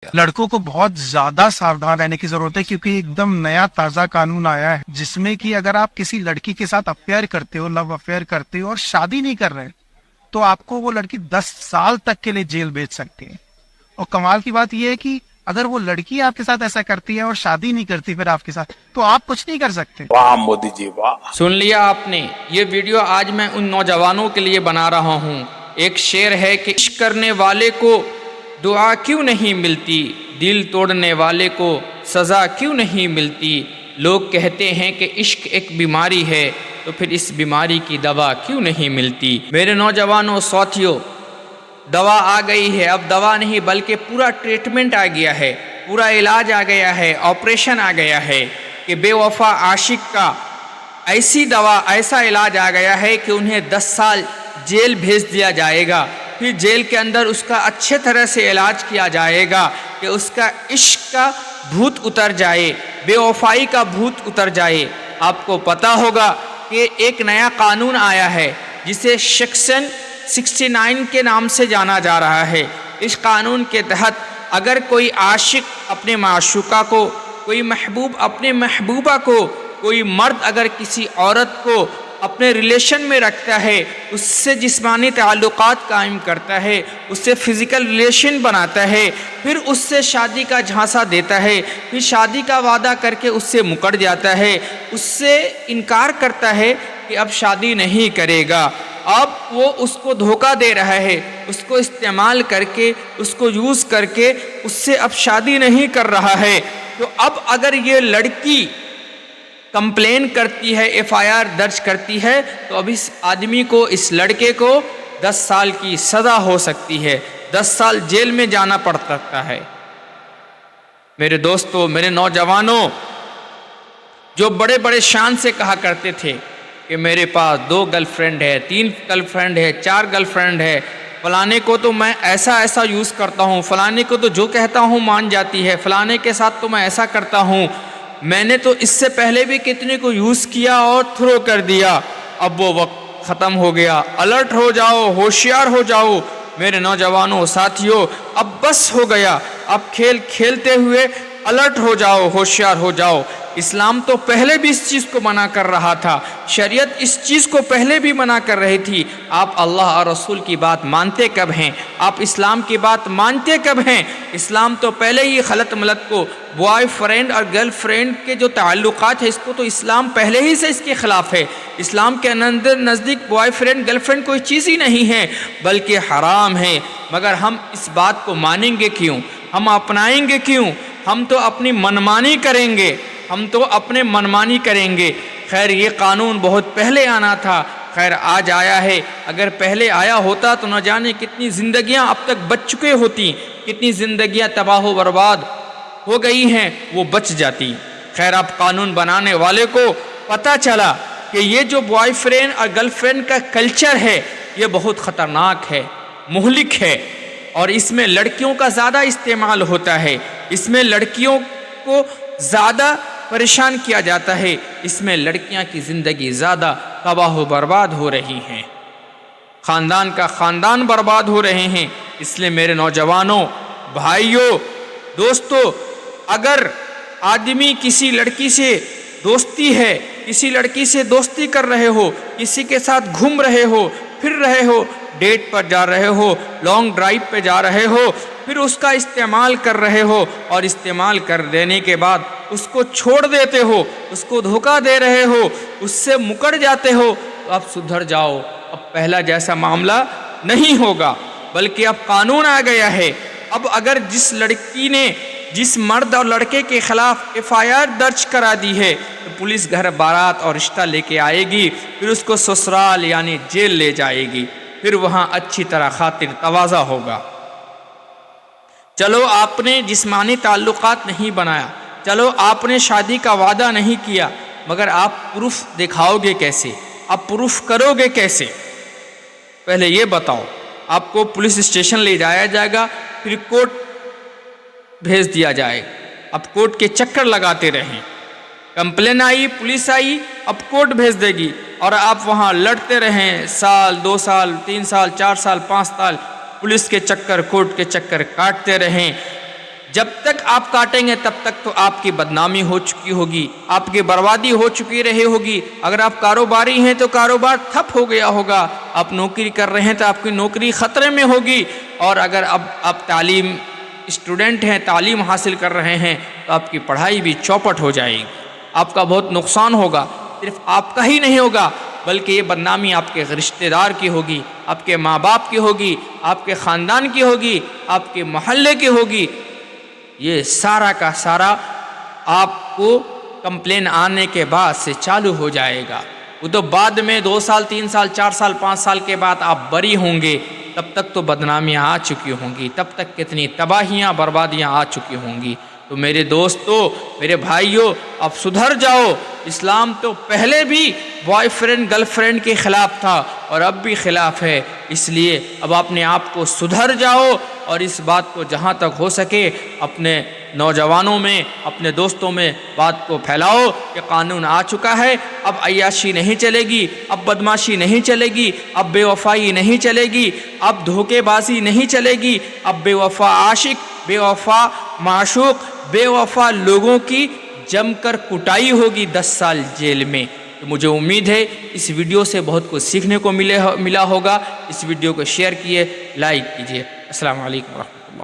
لڑکوں کو بہت زیادہ ساودھان رہنے کی ضرورت ہے، کیونکہ ایک دم نیا تازہ قانون آیا ہے جس میں کہ اگر آپ کسی لڑکی کے ساتھ افیئر کرتے ہو، لو افیئر کرتے ہو اور شادی نہیں کر رہے، تو آپ کو وہ لڑکی 10 سال تک کے لیے جیل بھیج سکتی ہے۔ اور کمال کی بات یہ ہے کہ اگر وہ لڑکی آپ کے ساتھ ایسا کرتی ہے اور شادی نہیں کرتی پھر آپ کے ساتھ، تو آپ کچھ نہیں کر سکتے۔ واہ مودی جی واہ۔ سن لیا آپ نے، یہ ویڈیو آج میں ان نوجوانوں کے لیے بنا رہا ہوں۔ ایک شعر ہے کہ عشق کرنے والے کو دعا کیوں نہیں ملتی، دل توڑنے والے کو سزا کیوں نہیں ملتی۔ لوگ کہتے ہیں کہ عشق ایک بیماری ہے، تو پھر اس بیماری کی دوا کیوں نہیں ملتی۔ میرے نوجوانوں ساتھیوں، دوا آ گئی ہے، اب دوا نہیں بلکہ پورا ٹریٹمنٹ آ گیا ہے، پورا علاج آ گیا ہے، آپریشن آ گیا ہے کہ بے وفا عاشق کا ایسی دوا، ایسا علاج آ گیا ہے کہ انہیں 10 سال جیل بھیج دیا جائے گا، پھر جیل کے اندر اس کا اچھے طرح سے علاج کیا جائے گا کہ اس کا عشق کا بھوت اتر جائے، بے وفائی کا بھوت اتر جائے۔ آپ کو پتہ ہوگا کہ ایک نیا قانون آیا ہے جسے سیکشن 69 کے نام سے جانا جا رہا ہے۔ اس قانون کے تحت اگر کوئی عاشق اپنے معشوقہ کو، کوئی محبوب اپنے محبوبہ کو، کوئی مرد اگر کسی عورت کو اپنے ریلیشن میں رکھتا ہے، اس سے جسمانی تعلقات قائم کرتا ہے، اس سے فزیکل ریلیشن بناتا ہے، پھر اس سے شادی کا جھانسا دیتا ہے، پھر شادی کا وعدہ کر کے اس سے مکر جاتا ہے، اس سے انکار کرتا ہے کہ اب شادی نہیں کرے گا، اب وہ اس کو دھوکہ دے رہا ہے، اس کو استعمال کر کے، اس کو یوز کر کے اس سے اب شادی نہیں کر رہا ہے، تو اب اگر یہ لڑکی کمپلین کرتی ہے، ایف آئی آر درج کرتی ہے، تو اب اس آدمی کو، اس لڑکے کو 10 سال کی سزا ہو سکتی ہے، 10 سال جیل میں جانا پڑ سکتا ہے۔ میرے دوستو، میرے نوجوانوں، جو بڑے بڑے شان سے کہا کرتے تھے کہ میرے پاس 2 گرل فرینڈ ہے، 3 گرل فرینڈ ہے، 4 گرل فرینڈ ہے، فلانے کو تو میں ایسا یوز کرتا ہوں، فلانے کو تو جو کہتا ہوں مان جاتی ہے، فلانے کے ساتھ تو میں ایسا کرتا ہوں، میں نے تو اس سے پہلے بھی کتنے کو یوز کیا اور تھرو کر دیا، اب وہ وقت ختم ہو گیا۔ الرٹ ہو جاؤ، ہوشیار ہو جاؤ میرے نوجوانوں ساتھیوں، اب بس ہو گیا، اب کھیل کھیلتے ہوئے الرٹ ہو جاؤ، ہوشیار ہو جاؤ۔ اسلام تو پہلے بھی اس چیز کو منع کر رہا تھا، شریعت اس چیز کو پہلے بھی منع کر رہی تھی، آپ اللہ اور رسول کی بات مانتے کب ہیں؟ آپ اسلام کی بات مانتے کب ہیں؟ اسلام تو پہلے ہی خلط ملط کو، بوائے فرینڈ اور گرل فرینڈ کے جو تعلقات ہیں، اس کو تو اسلام پہلے ہی سے اس کے خلاف ہے۔ اسلام کے نزدیک بوائے فرینڈ گرل فرینڈ کوئی چیز ہی نہیں ہے بلکہ حرام ہے، مگر ہم اس بات کو مانیں گے کیوں؟ ہم اپنائیں گے کیوں؟ ہم تو اپنی منمانی کریں گے، ہم تو اپنے منمانی کریں گے۔ خیر یہ قانون بہت پہلے آنا تھا، خیر آج آیا ہے، اگر پہلے آیا ہوتا تو نہ جانے کتنی زندگیاں اب تک بچ چکے ہوتی، کتنی زندگیاں تباہ و برباد ہو گئی ہیں وہ بچ جاتی۔ خیر اب قانون بنانے والے کو پتہ چلا کہ یہ جو بوائے فرینڈ اور گرل فرینڈ کا کلچر ہے یہ بہت خطرناک ہے، مہلک ہے، اور اس میں لڑکیوں کا زیادہ استعمال ہوتا ہے، اس میں لڑکیوں کو زیادہ پریشان کیا جاتا ہے، اس میں لڑکیاں کی زندگی زیادہ تباہ و برباد ہو رہی ہیں، خاندان کا خاندان برباد ہو رہے ہیں۔ اس لیے میرے نوجوانوں، بھائیوں، دوستو، اگر آدمی کسی لڑکی سے دوستی ہے، کسی لڑکی سے دوستی کر رہے ہو، کسی کے ساتھ گھوم رہے ہو، پھر رہے ہو، ڈیٹ پر جا رہے ہو، لانگ ڈرائیو پہ جا رہے ہو، پھر اس کا استعمال کر رہے ہو اور استعمال کر دینے کے بعد اس کو چھوڑ دیتے ہو، اس کو دھوکہ دے رہے ہو، اس سے مکر جاتے ہو، تو اب سدھر جاؤ، اب پہلا جیسا معاملہ نہیں ہوگا، بلکہ اب قانون آ گیا ہے۔ اب اگر جس لڑکی نے جس مرد اور لڑکے کے خلاف ایف آئی آر درج کرا دی ہے تو پولیس گھر بارات اور رشتہ لے کے آئے گی، پھر اس کو سسرال یعنی جیل لے جائے گی، پھر وہاں اچھی طرح خاطر تواضع ہوگا۔ چلو آپ نے جسمانی تعلقات نہیں بنایا، چلو آپ نے شادی کا وعدہ نہیں کیا، مگر آپ پروف دکھاؤ گے کیسے؟ آپ پروف کرو گے کیسے؟ پہلے یہ بتاؤ۔ آپ کو پولیس اسٹیشن لے جایا جائے گا، پھر کورٹ بھیج دیا جائے، اب کورٹ کے چکر لگاتے رہیں، کمپلین آئی، پولیس آئی، اب کورٹ بھیج دے گی، اور آپ وہاں لڑتے رہیں، سال 2 سال 3 سال 4 سال 5 سال، پولیس کے چکر، کورٹ کے چکر کاٹتے رہیں، جب تک آپ کاٹیں گے تب تک تو آپ کی بدنامی ہو چکی ہوگی، آپ کی بربادی ہو چکی رہی ہوگی۔ اگر آپ کاروباری ہیں تو کاروبار ٹھپ ہو گیا ہوگا، آپ نوکری کر رہے ہیں تو آپ کی نوکری خطرے میں ہوگی، اور اگر اب آپ تعلیم اسٹوڈنٹ ہیں، تعلیم حاصل کر رہے ہیں تو آپ کی پڑھائی بھی چوپٹ ہو جائے گی، آپ کا بہت نقصان ہوگا۔ صرف آپ کا ہی نہیں ہوگا بلکہ یہ بدنامی آپ کے رشتہ دار کی ہوگی، آپ کے ماں باپ کی ہوگی، آپ کے خاندان کی ہوگی، آپ کے محلے کی ہوگی۔ یہ سارا کا سارا آپ کو کمپلین آنے کے بعد سے چالو ہو جائے گا۔ وہ تو بعد میں 2 سال 3 سال 4 سال 5 سال کے بعد آپ بری ہوں گے، تب تک تو بدنامیاں آ چکی ہوں گی، تب تک کتنی تباہیاں بربادیاں آ چکی ہوں گی۔ تو میرے دوستو، میرے بھائیوں، اب سدھر جاؤ۔ اسلام تو پہلے بھی بوائے فرینڈ گرل فرینڈ کے خلاف تھا اور اب بھی خلاف ہے، اس لیے اب اپنے آپ کو سدھر جاؤ اور اس بات کو جہاں تک ہو سکے اپنے نوجوانوں میں، اپنے دوستوں میں بات کو پھیلاؤ کہ قانون آ چکا ہے، اب عیاشی نہیں چلے گی، اب بدماشی نہیں چلے گی، اب بے وفائی نہیں چلے گی، اب دھوکے بازی نہیں چلے گی، اب بے وفا عاشق، بے وفا معشوق، بے وفا لوگوں کی جم کر کٹائی ہوگی 10 سال جیل میں۔ تو مجھے امید ہے اس ویڈیو سے بہت کچھ سیکھنے کو ملا ہوگا۔ اس ویڈیو کو شیئر کیے، لائک کیجیے۔ السلام علیکم ورحمۃ اللہ۔